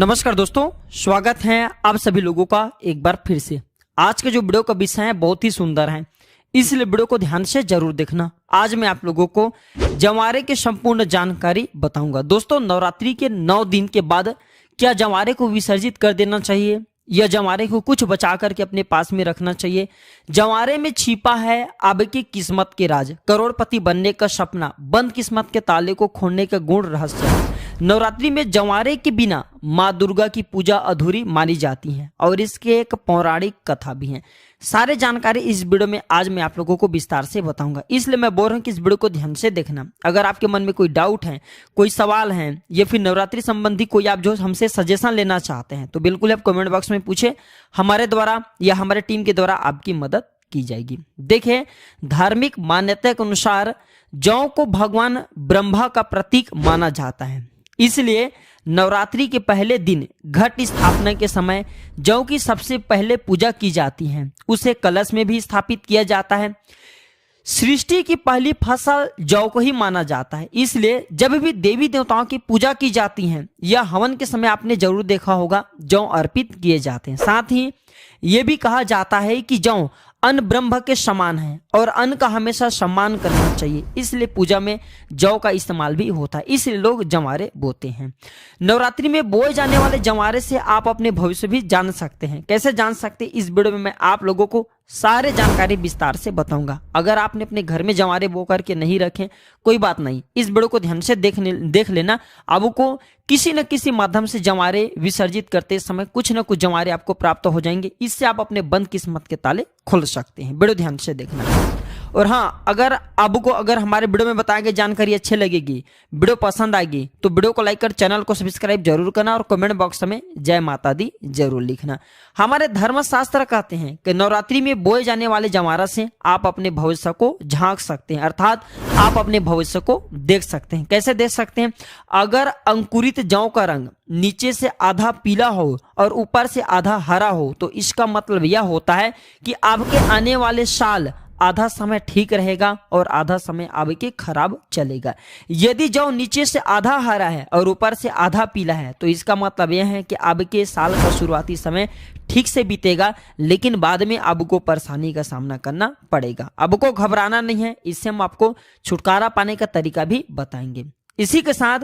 नमस्कार दोस्तों, स्वागत है आप सभी लोगों का एक बार फिर से। आज के जो वीडियो का विषय है बहुत ही सुंदर है, इसलिए वीडियो को ध्यान से जरूर देखना। आज मैं आप लोगों को जंवारे की संपूर्ण जानकारी बताऊंगा। दोस्तों, नवरात्रि के 9 दिन के बाद क्या जंवारे को विसर्जित कर देना चाहिए या जंवारे को कुछ बचा करके अपने पास में रखना चाहिए? जंवारे में छिपा है आपकी किस्मत के राज, करोड़पति बनने का सपना, बंद किस्मत के ताले को खोलने का गुण रहस्य। नवरात्रि में जंवारे के बिना माँ दुर्गा की पूजा अधूरी मानी जाती है और इसके एक पौराणिक कथा भी है। सारे जानकारी इस वीडियो में आज मैं आप लोगों को विस्तार से बताऊंगा, इसलिए मैं बोल रहा हूँ कि इस वीडियो को ध्यान से देखना। अगर आपके मन में कोई डाउट है, कोई सवाल है या फिर नवरात्रि संबंधी कोई आप जो हमसे सजेशन लेना चाहते हैं तो बिल्कुल आप कमेंट बॉक्स में पूछे, हमारे द्वारा या हमारे टीम के द्वारा आपकी मदद की जाएगी। देखिए, धार्मिक मान्यता के अनुसार जौ को भगवान ब्रह्मा का प्रतीक माना जाता है, इसलिए नवरात्रि के पहले दिन घट स्थापना के समय जौ की सबसे पहले पूजा की जाती है। उसे कलश में भी स्थापित किया जाता है। सृष्टि की पहली फसल जौ को ही माना जाता है, इसलिए जब भी देवी देवताओं की पूजा की जाती है या हवन के समय आपने जरूर देखा होगा जौ अर्पित किए जाते हैं। साथ ही ये भी कहा जाता है कि जौ अन्न ब्रह्म के समान है और अन्न का हमेशा सम्मान करना चाहिए, इसलिए पूजा में जौ का इस्तेमाल भी होता है, इसलिए लोग जंवारे बोते हैं। नवरात्रि में बोए जाने वाले जंवारे से आप अपने भविष्य भी जान सकते हैं। कैसे जान सकते हैं, इस वीडियो में मैं आप लोगों को सारे जानकारी विस्तार से बताऊंगा। अगर आपने अपने घर में जंवारे बो करके नहीं रखे कोई बात नहीं, इस वीडियो को ध्यान से देख लेना। आपको किसी न किसी माध्यम से जंवारे विसर्जित करते समय कुछ न कुछ जंवारे आपको प्राप्त हो जाएंगे, इससे आप अपने बंद किस्मत के ताले खोल सकते हैं। वीडियो ध्यान से देखना। और हाँ, अगर आपको हमारे वीडियो में बताई गई जानकारी अच्छी लगेगी, वीडियो पसंद आएगी तो वीडियो को लाइक कर चैनल को सब्सक्राइब जरूर करना और कमेंट बॉक्स में जय माता दी जरूर लिखना। हमारे धर्मशास्त्र कहते हैं कि नवरात्रि में बोए जाने वाले जंवारा से आप अपने भविष्य को झांक सकते हैं, अर्थात आप अपने भविष्य को देख सकते हैं। कैसे देख सकते हैं? अगर अंकुरित जौ का रंग नीचे से आधा पीला हो और ऊपर से आधा हरा हो तो इसका मतलब यह होता है कि आपके आने वाले साल आधा समय ठीक रहेगा और आधा समय आपके खराब चलेगा। यदि जौ नीचे से आधा हरा है और ऊपर से आधा पीला है तो इसका मतलब यह है कि आपके साल का शुरुआती समय ठीक से बीतेगा, लेकिन बाद में आपको परेशानी का सामना करना पड़ेगा। आपको घबराना नहीं है, इससे हम आपको छुटकारा पाने का तरीका भी बताएंगे। इसी के साथ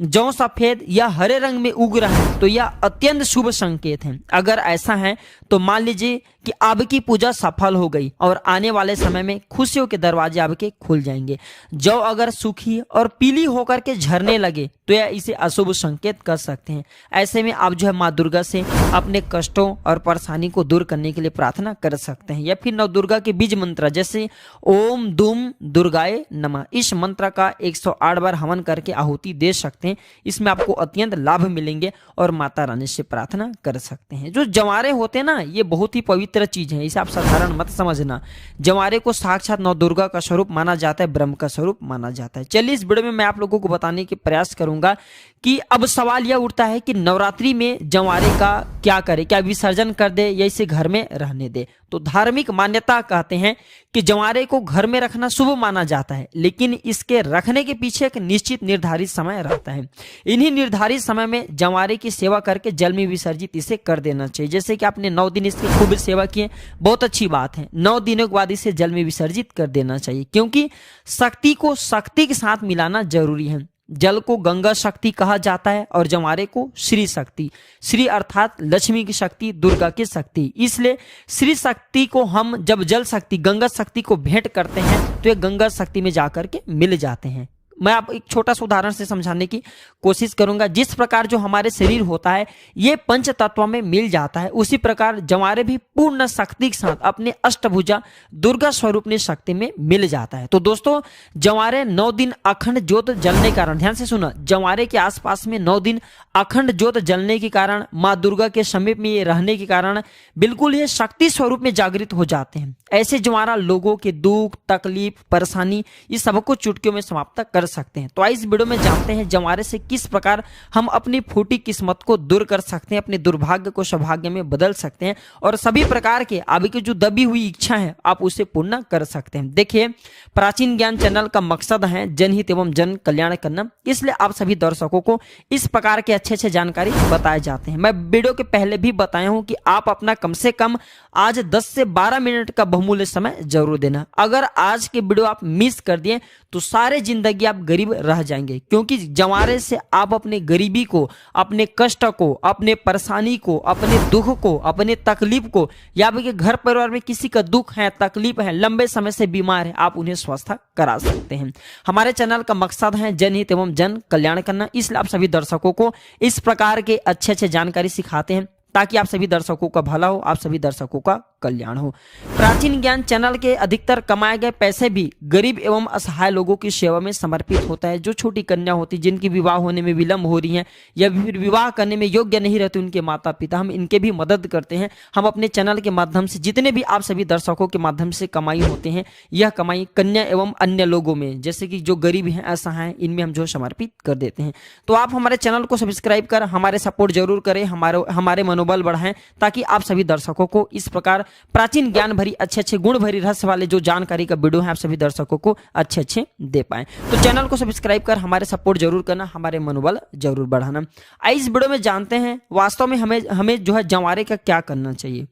जौ सफेद या हरे रंग में उग रहा है तो यह अत्यंत शुभ संकेत है। अगर ऐसा है तो मान लीजिए कि आपकी पूजा सफल हो गई और आने वाले समय में खुशियों के दरवाजे आपके खुल जाएंगे। जौ अगर सूखी और पीली होकर के झरने लगे तो यह इसे अशुभ संकेत कर सकते हैं। ऐसे में आप जो है माँ दुर्गा से अपने कष्टों और परेशानी को दूर करने के लिए प्रार्थना कर सकते हैं या फिर नव दुर्गा के बीज मंत्र जैसे ओम दुम दुर्गाए नमः, इस मंत्र का 108 बार हवन करके आहुति दे सकते हैं। इसमें आपको अत्यंत लाभ मिलेंगे और माता रानी से प्रार्थना कर सकते हैं। जो जंवारे होते हैं ना, ये बहुत ही पवित्र चीज है, इसे आप साधारण मत समझना। जंवारे को साक्षात नौ दुर्गा का स्वरूप माना जाता है, ब्रह्म का स्वरूप माना जाता है। चलिए, इस वीडियो में मैं आप लोगों को बताने के प्रयास करूंगा कि अब सवाल यह उठता है कि नवरात्रि में जंवारे का क्या करें, क्या विसर्जन कर दे या इसे घर में रहने दे। तो धार्मिक मान्यता कहते हैं कि जंवारे को घर में रखना शुभ माना जाता है, लेकिन इसके रखने के पीछे एक निश्चित निर्धारित समय रहता है। इन्हीं निर्धारित समय में जंवारे की सेवा करके जल में विसर्जित इसे कर देना चाहिए। जैसे कि आपने 9 दिन इसकी खूब सेवा की, बहुत अच्छी बात है। 9 दिनों के बाद इसे जल में विसर्जित कर देना चाहिए, क्योंकि शक्ति को शक्ति के साथ मिलाना जरूरी है। जल को गंगा शक्ति कहा जाता है और जंवारे को श्री शक्ति, श्री अर्थात लक्ष्मी की शक्ति, दुर्गा की शक्ति। इसलिए श्री शक्ति को हम जब जल शक्ति गंगा शक्ति को भेंट करते हैं तो ये गंगा शक्ति में जाकर के मिल जाते हैं। मैं आप एक छोटा सा उदाहरण से समझाने की कोशिश करूंगा। जिस प्रकार जो हमारे शरीर होता है ये पंच तत्वों में मिल जाता है, उसी प्रकार जंवारे भी पूर्ण शक्ति के साथ अपने अष्टभुजा दुर्गा स्वरूप ने शक्ति में मिल जाता है। तो दोस्तों, जंवारे 9 दिन अखंड ज्योत जलने के कारण, ध्यान से सुना, जंवारे के आसपास में 9 दिन अखंड ज्योत जलने के कारण, माँ दुर्गा के समीप में ये रहने के कारण बिल्कुल ये शक्ति स्वरूप में जागृत हो जाते हैं। ऐसे जंवारा लोगों के दुख, तकलीफ, परेशानी, इस सबको चुटकियों में समाप्त कर सकते हैं। तो इस वीडियो में जानते हैं जवारे से किस प्रकार हम अपनी फूटी किस्मत को दूर कर सकते हैं, अपने दुर्भाग्य को सौभाग्य में बदल सकते हैं और सभी प्रकार के आपकी जो दबी हुई इच्छा है आप उसे पूर्ण कर सकते हैं। देखिए, प्राचीन ज्ञान चैनल का मकसद है जनहित एवं जन कल्याण करना, इसलिए आप सभी दर्शकों को इस प्रकार के अच्छे अच्छे जानकारी बताए जाते हैं। मैं वीडियो के पहले भी बताया हूं कि आप अपना कम से कम आज 10 से 12 मिनट का बहुमूल्य समय जरूर देना। अगर आज के वीडियो आप मिस कर दिए तो सारे जिंदगी आप गरीब रह जाएंगे, क्योंकि जवारे से आप अपने गरीबी को, अपने कष्ट को, अपने परेशानी को, अपने दुख को, अपने तकलीफ को, या आपके घर परिवार में किसी का दुख है, तकलीफ है, लंबे समय से बीमार है, आप उन्हें स्वस्थ करा सकते हैं। हमारे चैनल का मकसद है जनहित एवं जन कल्याण करना, इसलिए आप सभी दर्शकों को इस प्रकार के अच्छे अच्छे जानकारी सिखाते हैं ताकि आप सभी दर्शकों का भला हो, आप सभी दर्शकों का कल्याण हो। प्राचीन ज्ञान चैनल के अधिकतर कमाए गए पैसे भी गरीब एवं असहाय लोगों की सेवा में समर्पित होता है। जो छोटी कन्या होती, जिनकी विवाह होने में विलंब हो रही है या फिर विवाह करने में योग्य नहीं रहते उनके माता पिता, हम इनके भी मदद करते हैं। हम अपने चैनल के माध्यम से जितने भी आप सभी दर्शकों के माध्यम से कमाई होते हैं, यह कमाई कन्या एवं अन्य लोगों में, जैसे कि जो गरीब हैं, असहाय, इनमें हम जो समर्पित कर देते हैं। तो आप हमारे चैनल को सब्सक्राइब कर हमारे सपोर्ट जरूर करें, हमारे मनोबल बढ़ाएं, ताकि आप सभी दर्शकों को इस प्रकार प्राचीन ज्ञान भरी अच्छे अच्छे गुण भरी रहस्य वाले जो जानकारी का वीडियो है आप सभी दर्शकों को अच्छे अच्छे दे पाए। तो चैनल को सब्सक्राइब कर हमारे सपोर्ट जरूर करना, हमारे मनोबल जरूर बढ़ाना। इस वीडियो में जानते हैं वास्तव में हमें जो है जवारे का क्या करना चाहिए।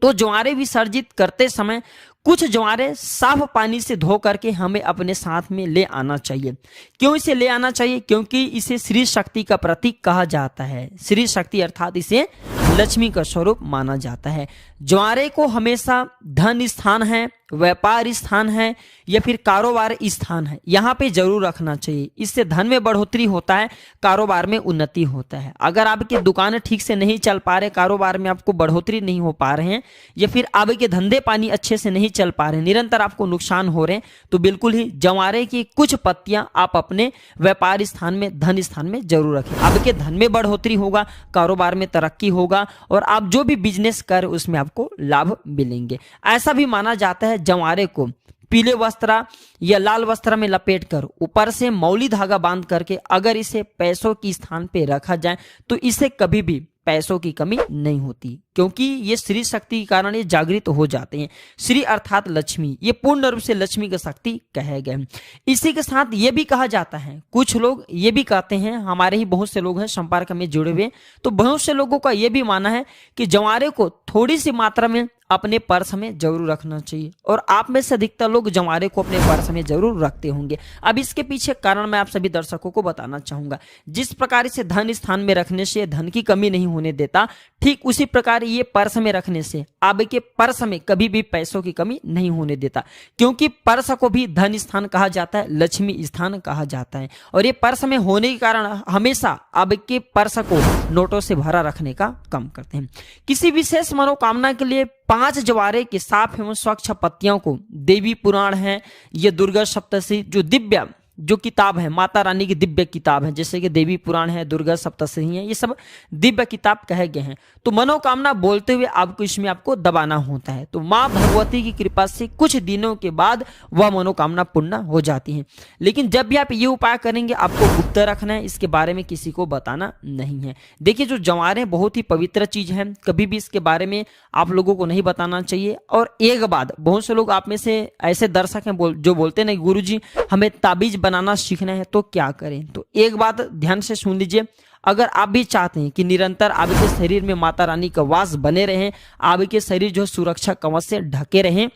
तो ज्वारे विसर्जित करते समय कुछ ज्वारे साफ पानी से धो करके हमें अपने साथ में ले आना चाहिए। क्यों इसे ले आना चाहिए? क्योंकि इसे श्री शक्ति का प्रतीक कहा जाता है। श्री शक्ति अर्थात इसे लक्ष्मी का स्वरूप माना जाता है। ज्वारे को हमेशा धन स्थान है, व्यापार स्थान है या फिर कारोबार स्थान है, यहाँ पे जरूर रखना चाहिए। इससे धन में बढ़ोतरी होता है, कारोबार में उन्नति होता है। अगर आपकी दुकानें ठीक से नहीं चल पा रहे, कारोबार में आपको बढ़ोतरी नहीं हो पा रहे हैं या फिर आपके धंधे पानी अच्छे से नहीं चल पा रहे, निरंतर आपको नुकसान हो रहे हैं, तो बिल्कुल ही जवारे की कुछ पत्तियां आप अपने व्यापार स्थान में, धन स्थान में जरूर रखें। आपके धन में बढ़ोतरी होगा, कारोबार में तरक्की होगा और आप जो भी बिजनेस कर उसमें आपको लाभ मिलेंगे। ऐसा भी माना जाता है जवारे को पीले वस्त्र या लाल वस्त्र में लपेटकर ऊपर से मौली धागा बांध करके अगर इसे पैसों की स्थान पे रखा जाए तो इसे कभी भी पैसों की कमी नहीं होती, क्योंकि ये श्री शक्ति के कारण ये जागृत हो जाते हैं। श्री अर्थात लक्ष्मी, ये पूर्ण रूप से लक्ष्मी की शक्ति कहे गए। इसी के साथ ये भी कहा जाता है, कुछ लोग ये भी कहते हैं, हमारे ही बहुत से लोग हैं संपर्क में जुड़े हुए, तो बहुत से लोगों का ये भी मानना है कि जवारे को थोड़ी सी मात्रा में अपने पर्स में जरूर रखना चाहिए और आप में से अधिकतर लोग जवारे को अपने पर्स में जरूर रखते होंगे। अब इसके पीछे कारण मैं आप सभी दर्शकों को बताना चाहूंगा। जिस प्रकार इसे धन स्थान में रखने से धन की कमी नहीं होने देता, ठीक उसी प्रकार ये पर्स में रखने से आपके पर्स में कभी भी पैसों की कमी नहीं होने देता, क्योंकि पर्स को भी धन स्थान कहा जाता है, लक्ष्मी स्थान कहा जाता है। और ये पर्स में होने के कारण हमेशा आपके पर्स को नोटों से भरा रखने का काम करते हैं। किसी विशेष मनोकामना के लिए 5 जवारे के साफ एवं स्वच्छ पत्तियों को, देवी पुराण है, ये दुर्गा सप्तशती जो दिव्य जो किताब है, माता रानी की दिव्य किताब है, जैसे कि देवी पुराण है, दुर्गा सप्तशती है, ये सब दिव्य किताब कहे गए हैं। तो मनोकामना बोलते हुए आपको इसमें आपको दबाना होता है। तो माँ भगवती की कृपा से कुछ दिनों के बाद वह मनोकामना पूर्ण हो जाती है। लेकिन जब भी आप ये उपाय करेंगे आपको गुप्त रखना है, इसके बारे में किसी को बताना नहीं है। देखिए, जो जवारे बहुत ही पवित्र चीज है, कभी भी इसके बारे में आप लोगों को नहीं बताना चाहिए। और एक बात, बहुत से लोग आप में से ऐसे दर्शक हैं जो बोलते नहीं गुरुजी हमें ताबीज बनाना सीखना है तो क्या करें। तो एक बात ध्यान से सुन लीजिए, अगर आप भी चाहते हैं कि निरंतर आपके शरीर में माता रानी का वास बने रहे, आपके शरीर जो सुरक्षा कवच से ढके रहे,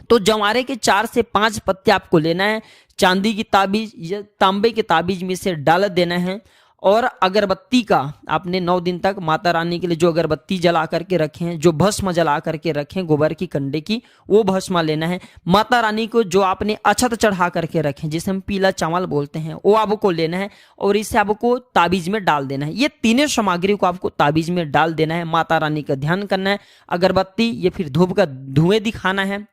तो जवारे के 4 से 5 पत्ते आपको लेना है, चांदी की ताबीज या तांबे के ताबीज में से डाल देना है और अगरबत्ती का आपने 9 दिन तक माता रानी के लिए जो अगरबत्ती जला करके रखे हैं, जो भस्म जला करके रखें गोबर की कंडे की, वो भस्म लेना है। माता रानी को जो आपने अक्षत चढ़ा करके रखें, जिसे हम पीला चावल बोलते हैं, वो आपको लेना है और इसे आपको ताबीज में डाल देना है। ये तीनों सामग्री को आपको ताबीज में डाल देना है। माता रानी का ध्यान करना है, अगरबत्ती या फिर धूप का धुएं दिखाना है,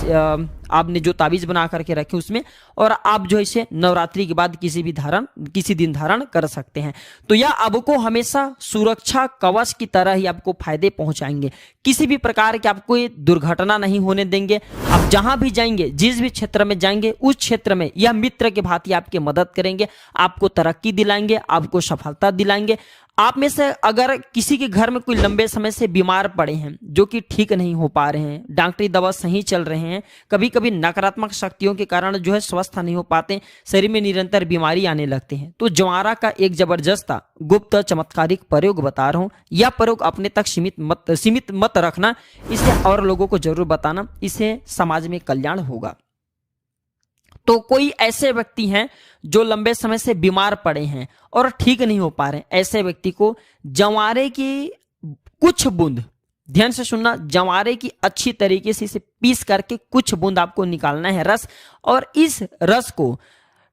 आपने जो ताबीज बना करके रखे उसमें, और आप जो है इसे नवरात्रि के बाद किसी दिन धारण कर सकते हैं। तो यह आपको हमेशा सुरक्षा कवच की तरह ही आपको फायदे पहुंचाएंगे। किसी भी प्रकार की आपको ये दुर्घटना नहीं होने देंगे। आप जहां भी जाएंगे, जिस भी क्षेत्र में जाएंगे, उस क्षेत्र में यह मित्र के भांति आपकी मदद करेंगे, आपको तरक्की दिलाएंगे, आपको सफलता दिलाएंगे। आप में से अगर किसी के घर में कोई लंबे समय से बीमार पड़े हैं, जो कि ठीक नहीं हो पा रहे हैं, डॉक्टरी दवा सही चल रहे हैं, कभी कभी नकारात्मक शक्तियों के कारण जो है स्वस्थ नहीं हो पाते, शरीर में निरंतर बीमारी आने लगते हैं, तो ज्वारा का एक जबरदस्त गुप्त चमत्कारिक प्रयोग बता रहा हूं। यह प्रयोग अपने तक सीमित मत रखना, इसे और लोगों को जरूर बताना, इससे समाज में कल्याण होगा। तो कोई ऐसे व्यक्ति हैं जो लंबे समय से बीमार पड़े हैं और ठीक नहीं हो पा रहे हैं, ऐसे व्यक्ति को जवारे की कुछ बूंद, ध्यान से सुनना, जवारे की अच्छी तरीके से इसे पीस करके कुछ बूंद आपको निकालना है रस, और इस रस को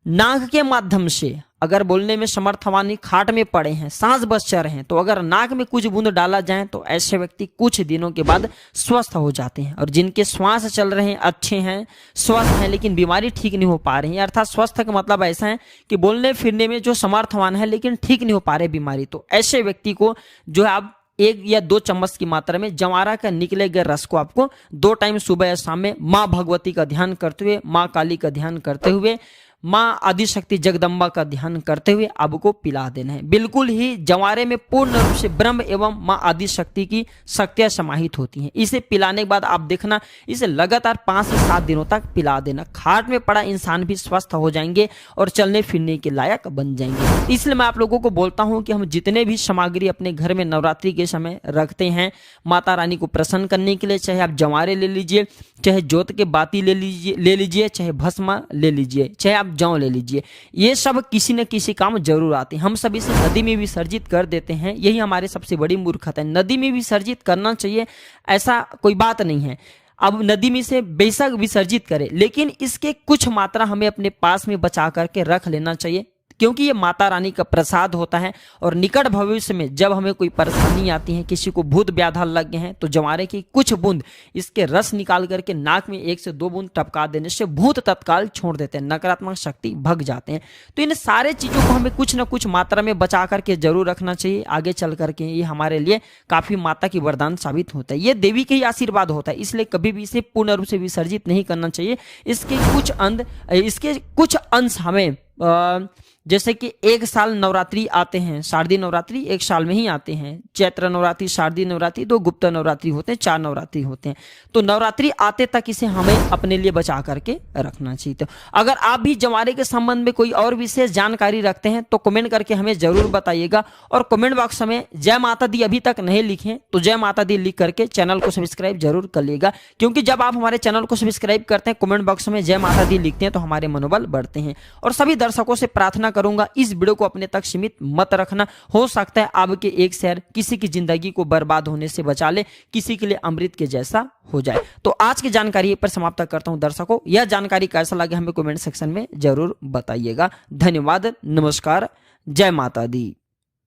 नाक के माध्यम से, अगर बोलने में समर्थ हवानी खाट में पड़े हैं, सांस बस चल रहे हैं, तो अगर नाक में कुछ बूंद डाला जाए तो ऐसे व्यक्ति कुछ दिनों के बाद स्वस्थ हो जाते हैं। और जिनके श्वास चल रहे हैं, अच्छे हैं, स्वस्थ हैं, लेकिन बीमारी ठीक नहीं हो पा रही है, अर्थात स्वस्थ का मतलब ऐसा है कि बोलने फिरने में जो समर्थवान है लेकिन ठीक नहीं हो पा रहे बीमारी, तो ऐसे व्यक्ति को जो है आप 1 या 2 चम्मच की मात्रा में जवारा का निकले गए रस को आपको 2 टाइम सुबह या शाम में माँ भगवती का ध्यान करते हुए, माँ काली का ध्यान करते हुए, माँ आदिशक्ति जगदम्बा का ध्यान करते हुए आपको पिला देना है। बिल्कुल ही जवारे में पूर्ण रूप से ब्रह्म एवं माँ आदिशक्ति की शक्तियां समाहित होती हैं। इसे पिलाने के बाद आप देखना, इसे लगातार 5 से 7 दिनों तक पिला देना। खाट में पड़ा इंसान भी स्वस्थ हो जाएंगे और चलने फिरने के लायक बन जाएंगे। इसलिए मैं आप लोगों को बोलता हूं कि हम जितने भी सामग्री अपने घर में नवरात्रि के समय रखते हैं माता रानी को प्रसन्न करने के लिए, चाहे आप जवारे ले लीजिए, चाहे जोत के बाती ले लीजिए, चाहे भस्म ले लीजिए, चाहे आप जौ ले लीजिए, ये सब किसी न किसी काम जरूर आते हैं। हम सब इसे नदी में विसर्जित कर देते हैं, यही हमारी सबसे बड़ी मूर्खता है। नदी में विसर्जित करना चाहिए, ऐसा कोई बात नहीं है। अब नदी में से बेशक विसर्जित करें, लेकिन इसके कुछ मात्रा हमें अपने पास में बचा करके रख लेना चाहिए, क्योंकि ये माता रानी का प्रसाद होता है। और निकट भविष्य में जब हमें कोई परेशानी आती है, किसी को भूत व्याधा लग गए हैं, तो जवारे की कुछ बूंद इसके रस निकाल करके नाक में 1 से 2 बूंद टपका देने से भूत तत्काल छोड़ देते हैं, नकारात्मक शक्ति भग जाते हैं। तो इन सारे चीजों को हमें कुछ न कुछ मात्रा में बचा करके जरूर रखना चाहिए। आगे चल करके ये हमारे लिए काफी माता की वरदान साबित होता है, ये देवी के ही आशीर्वाद होता है, इसलिए कभी भी इसे पूर्ण रूप से विसर्जित नहीं करना चाहिए। इसके कुछ अंश हमें जैसे कि 1 साल नवरात्रि आते हैं, शारदीय नवरात्रि 1 साल में ही आते हैं, चैत्र नवरात्रि, शारदीय नवरात्रि, 2 गुप्त नवरात्रि होते हैं, 4 नवरात्रि होते हैं। तो नवरात्रि आते तक इसे हमें अपने लिए बचा करके रखना चाहिए। तो अगर आप भी जवारे के संबंध में कोई और विशेष जानकारी रखते हैं तो कमेंट करके हमें जरूर बताइएगा। और कमेंट बॉक्स में जय माता दी अभी तक नहीं लिखे तो जय माता दी लिख करके चैनल को सब्सक्राइब जरूर कर लीजिएगा, क्योंकि जब आप हमारे चैनल को सब्सक्राइब करते हैं, कमेंट बॉक्स में जय माता दी लिखते हैं, तो हमारे मनोबल बढ़ते हैं। और सभी दर्शकों से प्रार्थना करूंगा, इस वीडियो को अपने तक सीमित मत रखना। हो सकता है आपके एक शेयर किसी की जिंदगी को बर्बाद होने से बचा ले, किसी के लिए अमृत के जैसा हो जाए। तो आज की जानकारी पर समाप्त करता हूं दर्शकों। यह जानकारी कैसा लगे हमें कमेंट सेक्शन में जरूर बताइएगा। धन्यवाद, नमस्कार, जय माता दी।